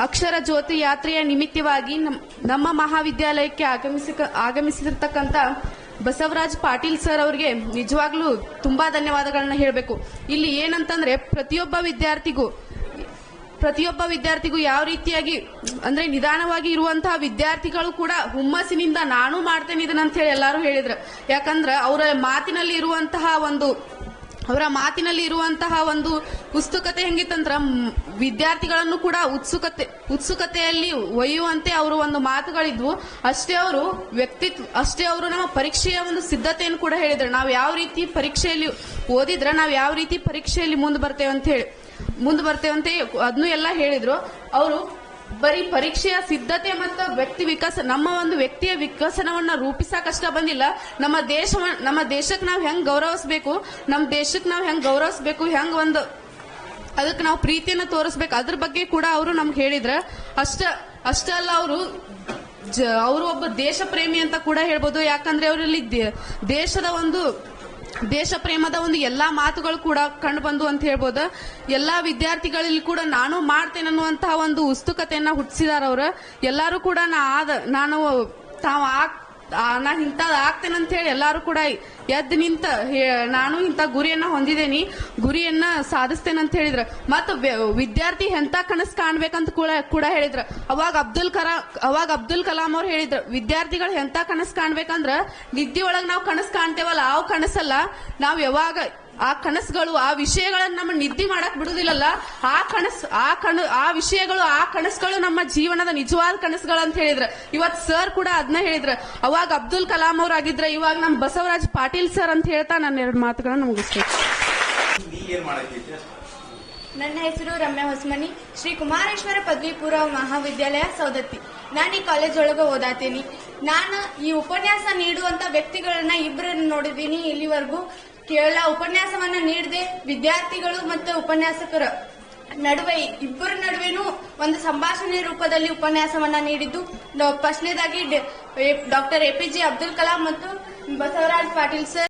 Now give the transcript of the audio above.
ಅಕ್ಷರ ಜ್ಯೋತಿ ಯಾತ್ರೆಯ ನಿಮಿತ್ತವಾಗಿ ನಮ್ಮ ಮಹಾವಿದ್ಯಾಲಯಕ್ಕೆ ಆಗಮಿಸಿರ್ತಕ್ಕಂಥ ಬಸವರಾಜ್ ಪಾಟೀಲ್ ಸರ್ ಅವರಿಗೆ ನಿಜವಾಗ್ಲೂ ತುಂಬಾ ಧನ್ಯವಾದಗಳನ್ನ ಹೇಳಬೇಕು. ಇಲ್ಲಿ ಏನಂತಂದ್ರೆ ಪ್ರತಿಯೊಬ್ಬ ವಿದ್ಯಾರ್ಥಿಗೂ ಯಾವ ರೀತಿಯಾಗಿ ಅಂದ್ರೆ ನಿಧಾನವಾಗಿ ಇರುವಂತಹ ವಿದ್ಯಾರ್ಥಿಗಳು ಕೂಡ ಹುಮ್ಮಸ್ಸಿನಿಂದ ನಾನು ಮಾಡ್ತೇನೆ ಇದನ್ನ ಅಂತ ಹೇಳಿ ಎಲ್ಲಾರು ಹೇಳಿದ್ರು. ಯಾಕಂದ್ರೆ ಅವರ ಮಾತಿನಲ್ಲಿ ಇರುವಂತಹ ಒಂದು ಉತ್ಸುಕತೆ ಹೆಂಗಿತ್ತಂದ್ರ ವಿದ್ಯಾರ್ಥಿಗಳನ್ನು ಕೂಡ ಉತ್ಸುಕತೆಯಲ್ಲಿ ಒಯ್ಯುವಂತೆ ಅವರು ಒಂದು ಮಾತುಗಳಿದ್ವು. ಅಷ್ಟೇ ಅವರು ನಮ್ಮ ಪರೀಕ್ಷೆಯ ಒಂದು ಸಿದ್ಧತೆಯನ್ನು ಕೂಡ ಹೇಳಿದ್ರು. ನಾವು ಯಾವ ರೀತಿ ಪರೀಕ್ಷೆಯಲ್ಲಿ ಓದಿದ್ರೆ ನಾವು ಯಾವ ರೀತಿ ಪರೀಕ್ಷೆಯಲ್ಲಿ ಮುಂದೆ ಬರ್ತೇವಂತೆ ಅದನ್ನು ಎಲ್ಲ ಹೇಳಿದ್ರು. ಅವರು ಬರೀ ಪರೀಕ್ಷೆಯ ಸಿದ್ಧತೆ ಮತ್ತು ನಮ್ಮ ಒಂದು ವ್ಯಕ್ತಿಯ ವಿಕಸನವನ್ನ ರೂಪಿಸಕಷ್ಟ ಬಂದಿಲ್ಲ, ನಮ್ಮ ದೇಶಕ್ಕೆ ನಾವು ಹೆಂಗ್ ಗೌರವಿಸಬೇಕು, ಹೆಂಗ್ ಒಂದು ಅದಕ್ಕೆ ನಾವು ಪ್ರೀತಿಯನ್ನು ತೋರಿಸ್ಬೇಕು, ಅದ್ರ ಬಗ್ಗೆ ಕೂಡ ಅವರು ನಮ್ಗೆ ಹೇಳಿದ್ರ. ಅಷ್ಟಲ್ಲ ಅವರು ಒಬ್ಬ ದೇಶ ಪ್ರೇಮಿ ಅಂತ ಕೂಡ ಹೇಳ್ಬೋದು. ಯಾಕಂದ್ರೆ ಅವರಲ್ಲಿ ದೇಶ ಪ್ರೇಮದ ಒಂದು ಎಲ್ಲಾ ಮಾತುಗಳು ಕೂಡ ಕಂಡು ಬಂದು ಅಂತ ಹೇಳ್ಬೋದು. ಎಲ್ಲಾ ವಿದ್ಯಾರ್ಥಿಗಳಲ್ಲಿ ಕೂಡ ನಾನು ಮಾಡ್ತೇನೆ ಅನ್ನುವಂತಹ ಒಂದು ಉತ್ಸುಕತೆಯನ್ನ ಹುಟ್ಟಿಸಿದಾರ ಅವ್ರ ಎಲ್ಲಾರು ಕೂಡ ಇಂಥದ್ ಆಗ್ತೇನೆ ಅಂತ ಹೇಳಿ ಎಲ್ಲಾರು ಕೂಡ ಎದ್ದು ನಿಂತ ನಾನು ಇಂಥ ಗುರಿಯನ್ನ ಹೊಂದಿದ್ದೇನೆ, ಗುರಿಯನ್ನ ಸಾಧಿಸ್ತೇನೆ ಅಂತ ಹೇಳಿದ್ರ. ಮತ್ತು ವಿದ್ಯಾರ್ಥಿ ಎಂತ ಕನಸು ಕಾಣ್ಬೇಕಂತ ಕೂಡ ಹೇಳಿದ್ರ. ಅವಾಗ ಅಬ್ದುಲ್ ಕಲಾಂ ಅವ್ರು ಹೇಳಿದ್ರ, ವಿದ್ಯಾರ್ಥಿಗಳು ಎಂತ ಕನಸು ಕಾಣ್ಬೇಕಂದ್ರ ನಿದ್ದೆ ಒಳಗ್ ನಾವು ಕನಸು ಕಾಣ್ತೇವಲ್ಲ ಆ ಕನಸಲ್ಲ, ನಾವ್ ಯಾವಾಗ ಆ ಕನಸುಗಳು ಆ ವಿಷಯಗಳನ್ನ ನಮ್ಮ ನಿದ್ದೆ ಮಾಡಕ್ ಬಿಡುದಿಲ್ಲಲ್ಲ, ಆ ವಿಷಯಗಳು ಆ ಕನಸುಗಳು ನಮ್ಮ ಜೀವನದ ನಿಜವಾದ ಕನಸುಗಳು ಅಂತ ಹೇಳಿದ್ರ. ಇವತ್ ಸರ್ ಕೂಡ ಅದನ್ನ ಹೇಳಿದ್ರ. ಅವಾಗ ಅಬ್ದುಲ್ ಕಲಾಂ ಅವ್ರು ಆಗಿದ್ರ, ಇವಾಗ ನಮ್ ಬಸವರಾಜ್ ಪಾಟೀಲ್ ಸರ್ ಅಂತ ಹೇಳ್ತಾ ನನ್ನ 2 ಮಾತುಗಳನ್ನ ಮುಗಿಸ್ತೇನೆ. ನನ್ನ ಹೆಸರು ರಮ್ಯಾ ಹೊಸಮನಿ, ಶ್ರೀ ಕುಮಾರೇಶ್ವರ ಪದವಿ ಪೂರ್ವ ಮಹಾವಿದ್ಯಾಲಯ ಸೌದತ್ತಿ. ನಾನು ಈ ಕಾಲೇಜ್ ಒಳಗೆ ಓದಾತೀನಿ. ನಾನು ಈ ಉಪನ್ಯಾಸ ನೀಡುವಂತ ವ್ಯಕ್ತಿಗಳನ್ನ ಇಬ್ಬರನ್ನ ನೋಡಿದ್ದೀನಿ ಇಲ್ಲಿವರೆಗೂ. ಕೇವಲ ಉಪನ್ಯಾಸವನ್ನ ನೀಡದೆ ವಿದ್ಯಾರ್ಥಿಗಳು ಮತ್ತು ಉಪನ್ಯಾಸಕರ ನಡುವೆ ಇಬ್ಬರ ನಡುವೆನೂ ಒಂದು ಸಂಭಾಷಣೆ ರೂಪದಲ್ಲಿ ಉಪನ್ಯಾಸವನ್ನ ನೀಡಿದ್ದು. ಫಸ್ಟ್ನೇದಾಗಿ ಡಾಕ್ಟರ್ APJ ಅಬ್ದುಲ್ ಕಲಾಂ ಮತ್ತು ಬಸವರಾಜ್ ಪಾಟೀಲ್ ಸರ್